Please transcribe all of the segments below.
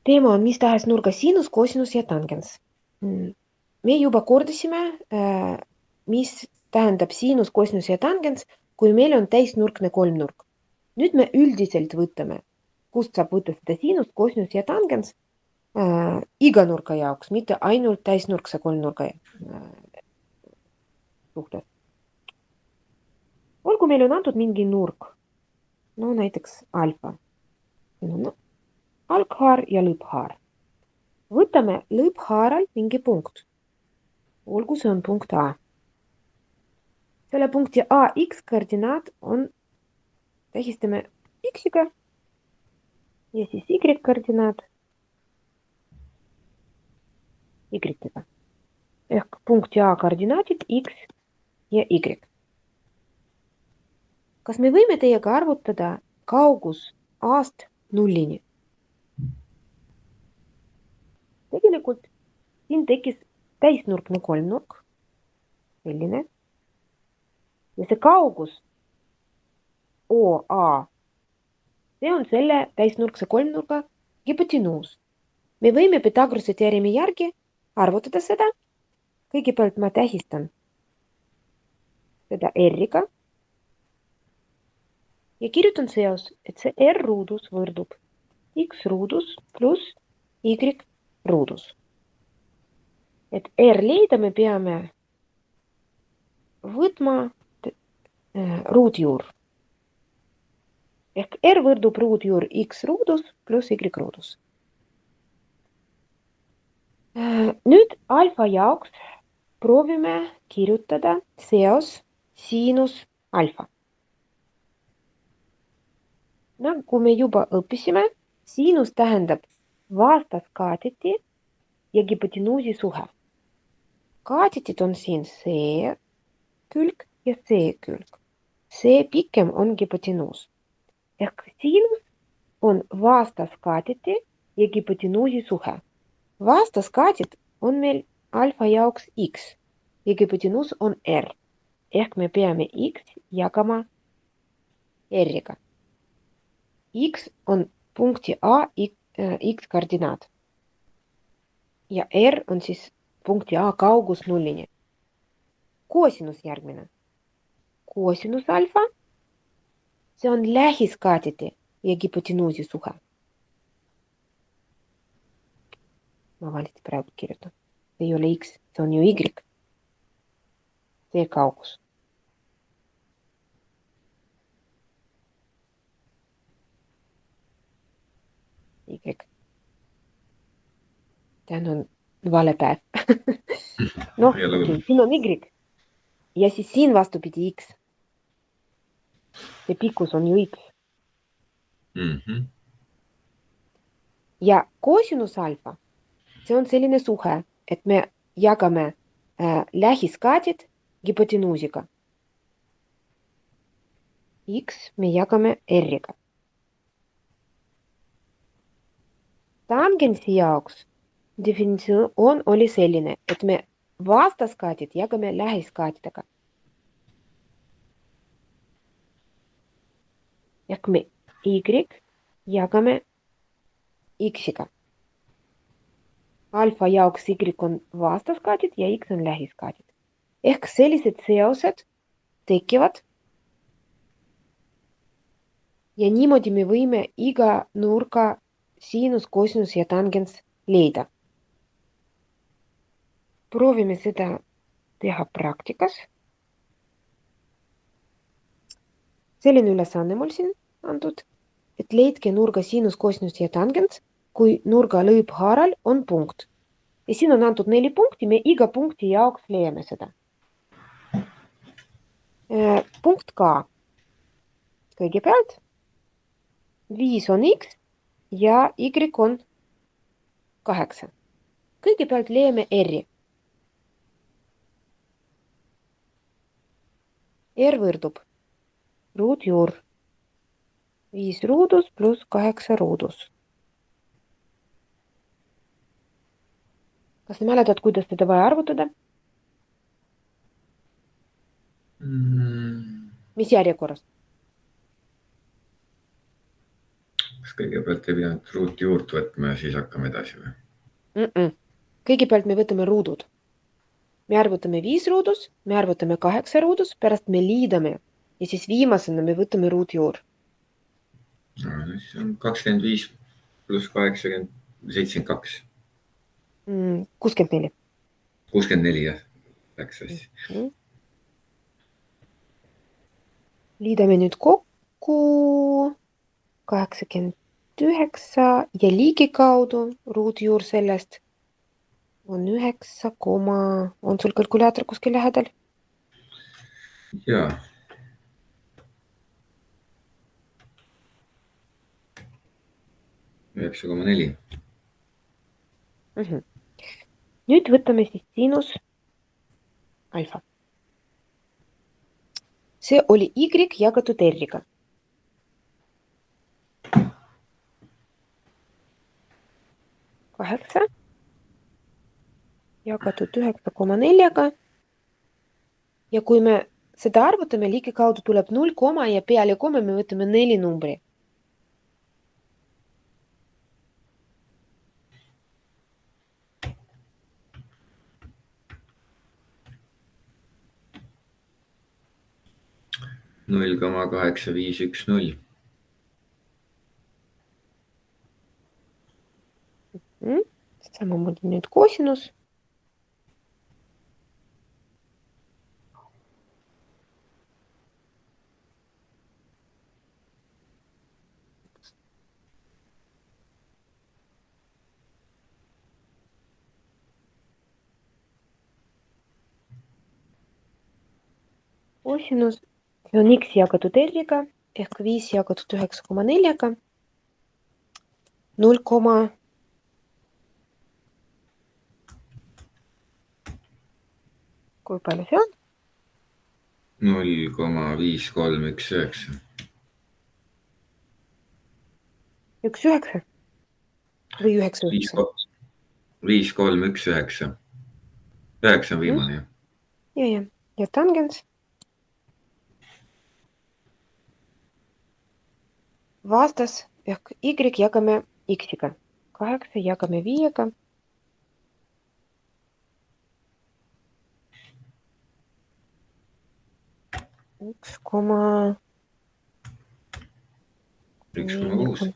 Teema on mis tahes nurga siinus, kosinus ja tangens. Me juba kordasime, mis tähendab siinus, kosinus ja tangens, kui meil on täisnurkne kolmnurk. Nüüd me üldiselt võtame, kust saab võtta seda siinust, kosinus ja tangens iga nurga jaoks, mitte ainult täisnurkse kolmnurga suhtes. Olgu meil on antud mingi nurk, no näiteks alfa. No, alghaar ja lõpphaar. Võtame lõpphaaral mingi punkt. Olgu see on punkt A. Selle punkti A X koordinaat on, tähistame X-iga ja siis Y koordinaat Y-iga. Ehk punkti A koordinaatid X ja Y. Kas me võime teiega arvutada kaugus A-st nullini? Tegelikult siin tekkis täisnurkne kolmnurk, selline. Ja see kaugus OA, see on selle täisnurkse kolmnurga hüpotenuus. Me võime Pythagorase teoremi järgi arvutada seda. Kõigepealt ma tähistan seda R-iga ja kirjutan seos, et see R ruudus võrdub X ruudus pluss Y ruudus. Et R leida me peame võtma ruudjuur. Ehk R võrdub ruudjuur X ruudus pluss Y ruudus. Nüüd alfa jaoks proovime kirjutada seos siinus alfa. Nagu me juba õppisime, siinus tähendab vastaskaateti ja hüpotenuusi suhe. Kaatetid on siin see külg ja see külg. See pikem on hüpotenuus. Ehk siinus on vastaskaateti ja hüpotenuusi suhe. Vastaskaated on meil alfa jaoks X ja hüpotenuus on R. Ehk me peame X jagama R-iga. X on punkti A X koordinaat. Ja R on siis punkti A kaugus nullini. Kosinus järgmine. Kosinus alfa, see on lähiskaateti ja hüpotenuusi suhe. Ma valesti praegu kirjutan. See ei ole X, see on ju Y. See kaugus. Y. Täna on vale päev. Noh, siin on Y. Ja siis siin vastupidi X. See pikkus on ju X. Ja kosinus alfa, see on selline suhe, et me jagame lähiskaated hüpotenuusiga. X me jagame R-iga. Tangensi jaoks definitsioon oli selline, et me vastaskaatid jagame lähiskaatidega. Ehk me Y jagame X-iga. Alfa jaoks Y on vastaskaatid ja X on lähiskaatid. Ehk sellised seosed tekivad ja niimoodi me võime iga nurga siinus, kosinus ja tangens leida. Proovime seda teha praktikas. Selline ülesanne mul siin antud, et leidke nurga siinus, kosinus ja tangens, kui nurga lõpphaaral on punkt. Ja siin on antud 4 punkti, me iga punkti jaoks leiame seda. Punkt K. Kõigepealt 5 on X ja Y on 8. Kõigepealt leiame R-i. R võrdub ruudjuur 5 ruudus pluss 8 ruudus. Kas sa mäletad, kuidas seda vaja arvutada? Mis järjekorras? Kas kõigepealt ei pidanud ruuti juurt võtma ja siis hakkame edasi või? Kõigepealt me võtame ruudud. Me arvutame 5 ruudus, me arvutame 8 ruudus, pärast me liidame ja siis viimasena me võtame ruutjuur. No, siis on 25 pluss 80, 72. 64. 64 jah, läks asja. Liidame nüüd kokku 89 ja ligikaudu ruutjuur sellest on 9, on sul kalkulaator kuskil lähedal? Jaa. $9,4. Nüüd võtame siis sinus alfa. See oli y jagatud r-iga. Kaheksa jagatud 9,4-ga. Ja kui me seda arvutame, ligikaudu tuleb 0, ja peale koma me võtame 4 numbri. Null koma 8510. Samamoodi nüüd kosinus. Kosinus on x jagatud r-iga ehk 5 jagatud 9,4-ga. 0, kui palju see on? 0,5319. 1,9 või 9,9? 5,319. 9 on viimane. Ja tangens. Vastas ehk y jagame x-iga. 8 jagame 5-ga. 1,6.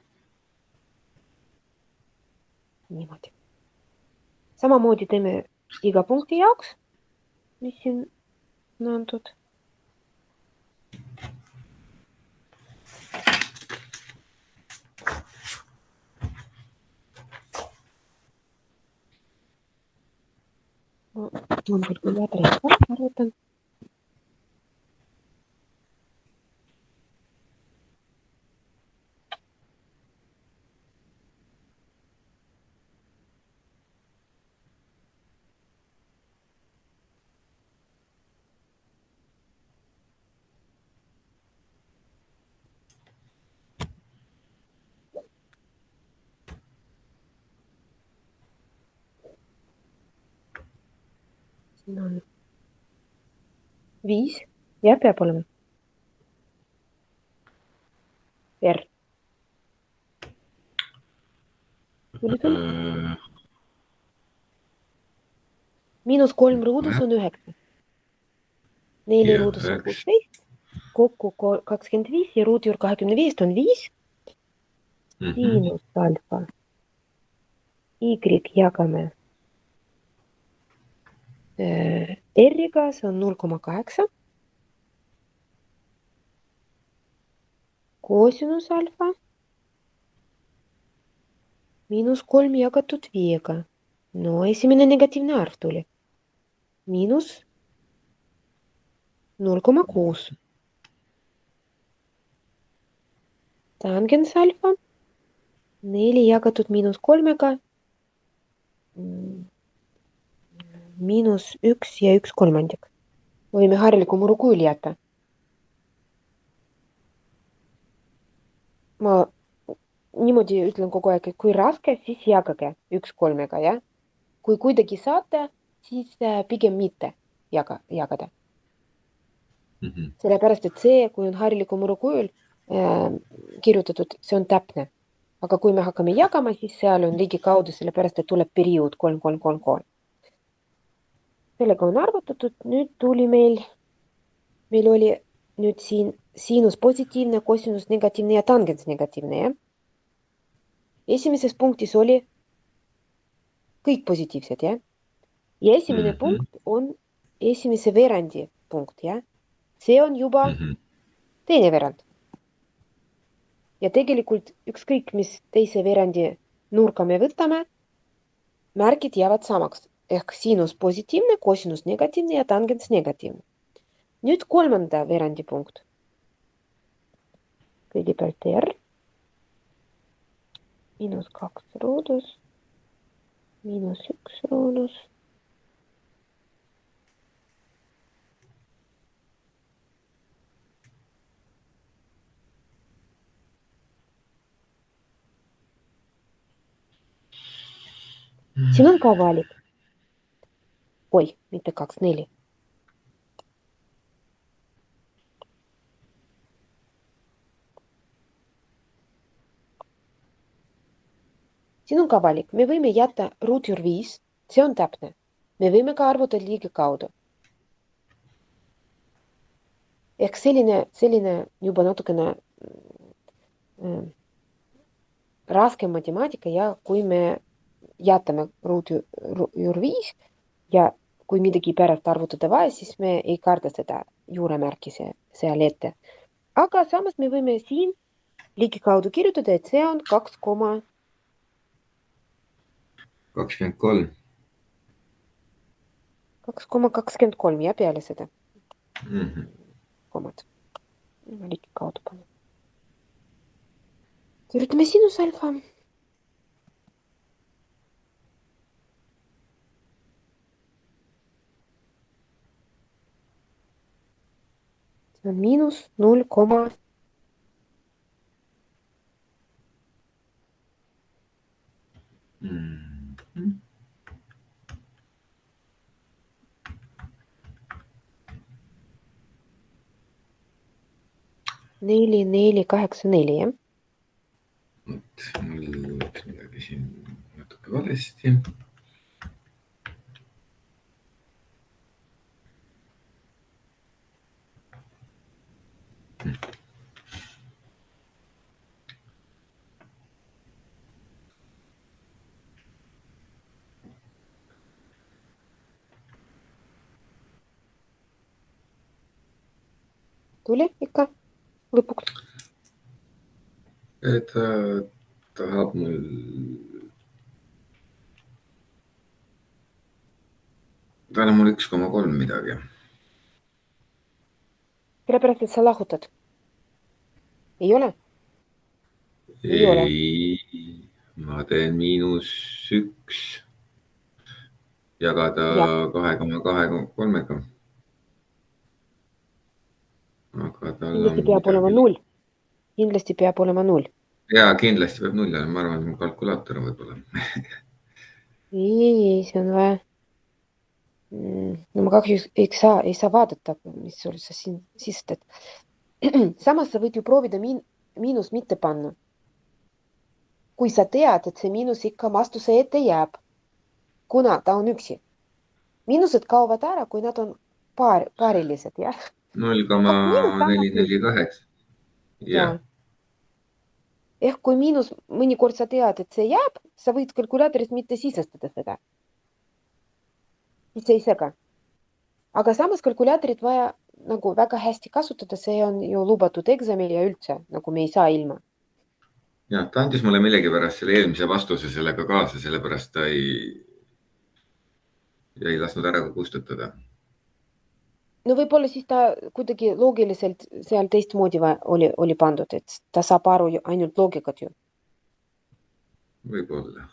Niimoodi. Samamoodi teeme iga punkti jaoks, mis siin on antud. Toon kalkulaatori arvutan. Siin on 5 ja peab olema R. Miinus 3 ruudus on 9. 4 ruudus on 16. Kokku 25 ja ruutjuur 25 on 5. Sinus alfa. Y jagame R-iga, see on 0,8. Kosinus alfa. Miinus 3 jagatud 5-ga. No esimene negatiivne arv tuli. Miinus 0,6. Tangens alfa. 4 jagatud miinus 3-ga. Miinus 1 ja 1/3. Võime hariliku muru kujul jätta. Ma niimoodi ütlen kogu aeg, et kui raske, siis jagage 1/3-ga, ja? Kui kuidagi saate, siis pigem mitte jagada. Sellepärast, et see, kui on hariliku muru kujul kirjutatud, see on täpne. Aga kui me hakkame jagama, siis seal on ligikaudu, sellepärast, et tuleb periood 3, 3, 3, 3. Sellega on arvutatud. Nüüd tuli meil oli nüüd siin siinus positiivne, kosinus negatiivne ja tangens negatiivne, jah? Esimeses punktis oli kõik positiivsed, jah? Ja esimene punkt on esimese veerandi punkt, jah? See on juba teine veerand. Ja tegelikult ükskõik, mis teise veerandi nurka me võtame, märgid jäävad samaks. Ehk siinus positiivne, kosinus negatiivne ja tangens negatiivne. Nüüd kolmanda veerandi punkt. Kõigepealt R. -2 ruudus. -1 ruudus. Siin on ka valik. Oi, mitte 2, 4. Siin on ka valik. Me võime jätta ruutjuur 5. See on täpne. Me võime ka arvutada liigi kaudu. Ehk selline juba natukene raske matemaatika ja kui me jätame ruutjuur 5 ja kui midagi pärast arvutada vaja, siis me ei karda seda juuremärki seal ette. Aga samas me võime siin liigi kaudu kirjutada, et see on 2,23. ja peale seda. Komad. Liigi kaudu panen. Kirjutame sinus alfa. See on -0, 4, 4, 8, 4, jah? Mul läks midagi siin natuke valesti. Tuli ikka lõpuks. Ta tahab mul ta on mul 1,3 midagi. Sellepärast, et sa lahutad. Ei ole? Ei, ma teen -1 jagada 2,23-ga. Aga tal kindlasti peab olema 0. Kindlasti peab olema 0. Jaa, kindlasti peab 0 olema. Ma arvan, et mul kalkulaator on võib-olla. Ei, see on vaja. No ma kahjuks ei saa vaadata, mis sul sa siin sisestad. Samas sa võid ju proovida miinus mitte panna. Kui sa tead, et see miinus ikka vastuse ette jääb, kuna ta on üksi. Miinused kaovad ära, kui nad on paarilised, jah? 0,448. Jah. Ehk kui miinus mõnikord sa tead, et see jääb, sa võid kalkulaatoris mitte sisestada seda. Siis ei sega. Aga samas kalkulaatorit vaja nagu väga hästi kasutada, see on ju lubatud eksamil ja üldse, nagu me ei saa ilma. Ja, ta andis mulle millegipärast selle eelmise vastuse sellega kaasa, sellepärast ta ei lasknud ära kustutada. No võib-olla siis ta kuidagi loogiliselt seal teistmoodi oli pandud, et ta saab aru ju ainult loogikat ju. Võib-olla.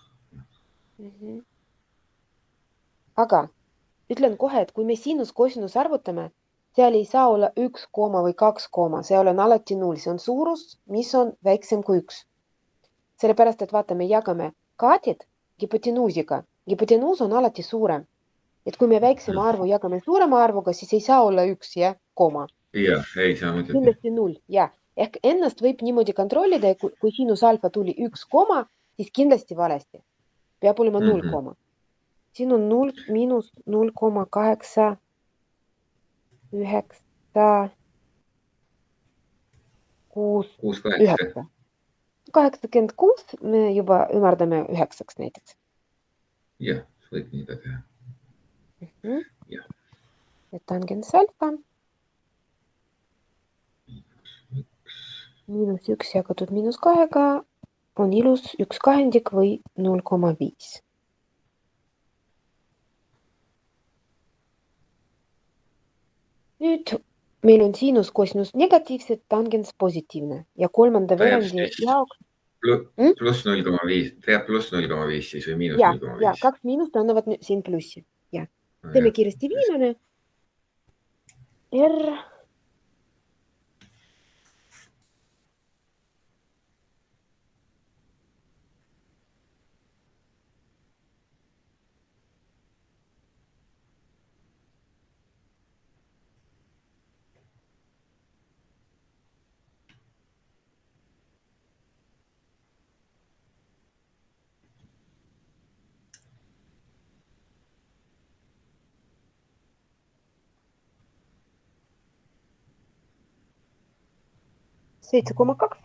Aga ütlen kohe, et kui me sinus kosinus arvutame, seal ei saa olla 1 või 2, seal on alati 0. See on suurus, mis on väiksem kui 1. Sellepärast, et vaata, me jagame kaatid hipotenuusiga. Hipotenuus on alati suurem. Et kui me väiksema arvu jagame suurema arvuga, siis ei saa olla 1, jah, koma. Jah, ei saa muidugi. Kindlasti 0, jah. Ehk ennast võib niimoodi kontrollida, kui sinus alfa tuli 1 koma, siis kindlasti valesti. Peab olema 0 koma. Siin on 0 miinus 0,8 9 6 9. 86 me juba ümardame 9 näiteks. Jah, võib nii ka teha. Ja tangens alfa miinus 1 jagatud miinus 2 on ilus 1 kahendik või 0,5. Nüüd meil on siinus kosinus negatiivsed, tangens positiivne ja kolmanda veerandi jaoks pluss 0,5, teab pluss 0,5 siis või miinus 0,5? Ja, 2 miinust annavad siin plussi. Ja. Teeme kiiresti viimane. R seitse koma 2.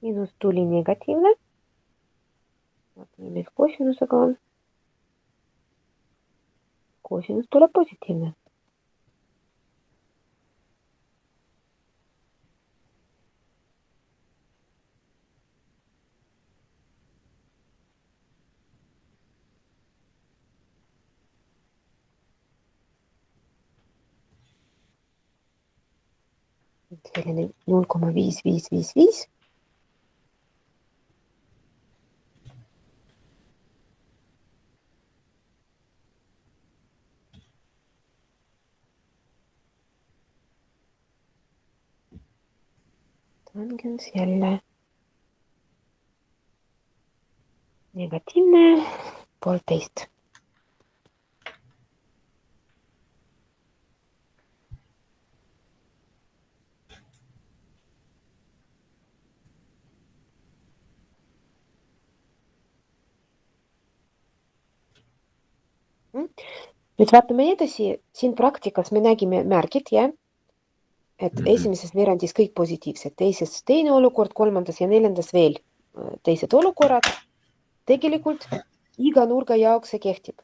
Miinus tuli negatiivne. Vaatame, mis kosinusega on. Kosinus tuleb positiivne. Selline 0,5555. Tangens jälle negatiivne 1,5. Nüüd vaatame edasi. Siin praktikas me nägime märgid, et esimeses veerandis kõik positiivsed, teises teine olukord, kolmandas ja neljandas veel teised olukorrad. Tegelikult iga nurga jaoks see kehtib.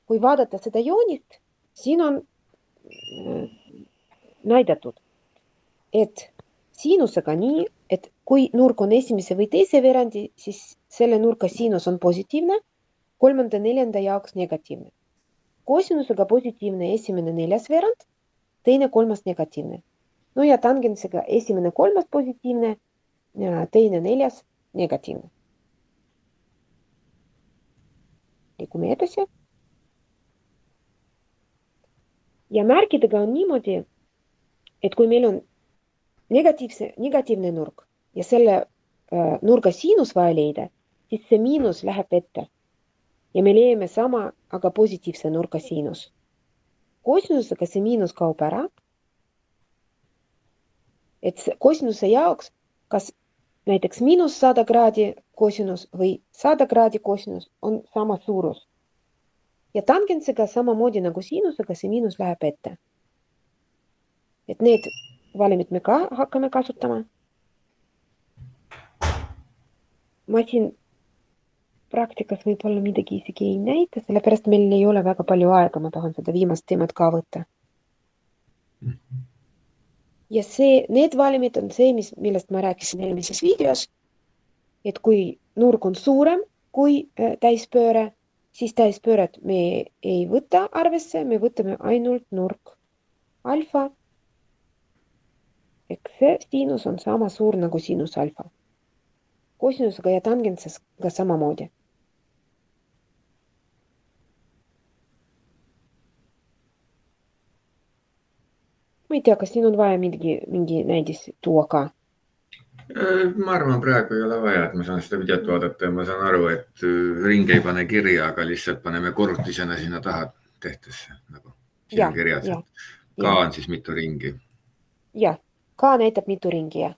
Kui vaadata seda joonist, siin on näidatud, et siinusega nii, et kui nurk on esimese või teise veerandi, siis selle nurka siinus on positiivne, kolmanda neljanda jaoks negatiivne. Kosinusega positiivne esimene neljas veerand, teine kolmas negatiivne. No ja tangensiga esimene kolmas positiivne, teine neljas negatiivne. Liigume edasi. Ja märkidega on niimoodi, et kui meil on negatiivne nurk ja selle nurga siinus vaja leida, siis see miinus läheb ette. Ja me leiame sama, aga positiivse nurka siinus. Kosinusega see miinus kaob ära. Et kosinuse jaoks, kas näiteks miinus 100 kraadi kosinus või 100 kraadi kosinus on sama suurus. Ja tangensiga samamoodi nagu siinusega see miinus läheb ette. Et need valimid me ka hakkame kasutama. Ma siin praktikas võib-olla midagi isegi ei näita, sellepärast meil ei ole väga palju aega, ma tahan seda viimast teemat ka võtta. Ja need valimid on see, millest ma rääkisin eelmises videos, et kui nurk on suurem kui täispööre, siis täispööret me ei võta arvesse, me võtame ainult nurk alfa. Eks see siinus on sama suur nagu siinus alfa. Kosinusega ja tangensiga samamoodi. Ma ei tea, kas siin on vaja mingi näidis tuua ka. Ma arvan, praegu ei ole vaja, et ma saan seda videot vaadata ja ma saan aru, et ringi ei pane kirja, aga lihtsalt paneme korrutisena sinna taha tehtesse. Nagu siin Ja, on kirjas, ja, et ka ja, on siis mitu ringi. ja. Ka näitab mitu ringi, jah.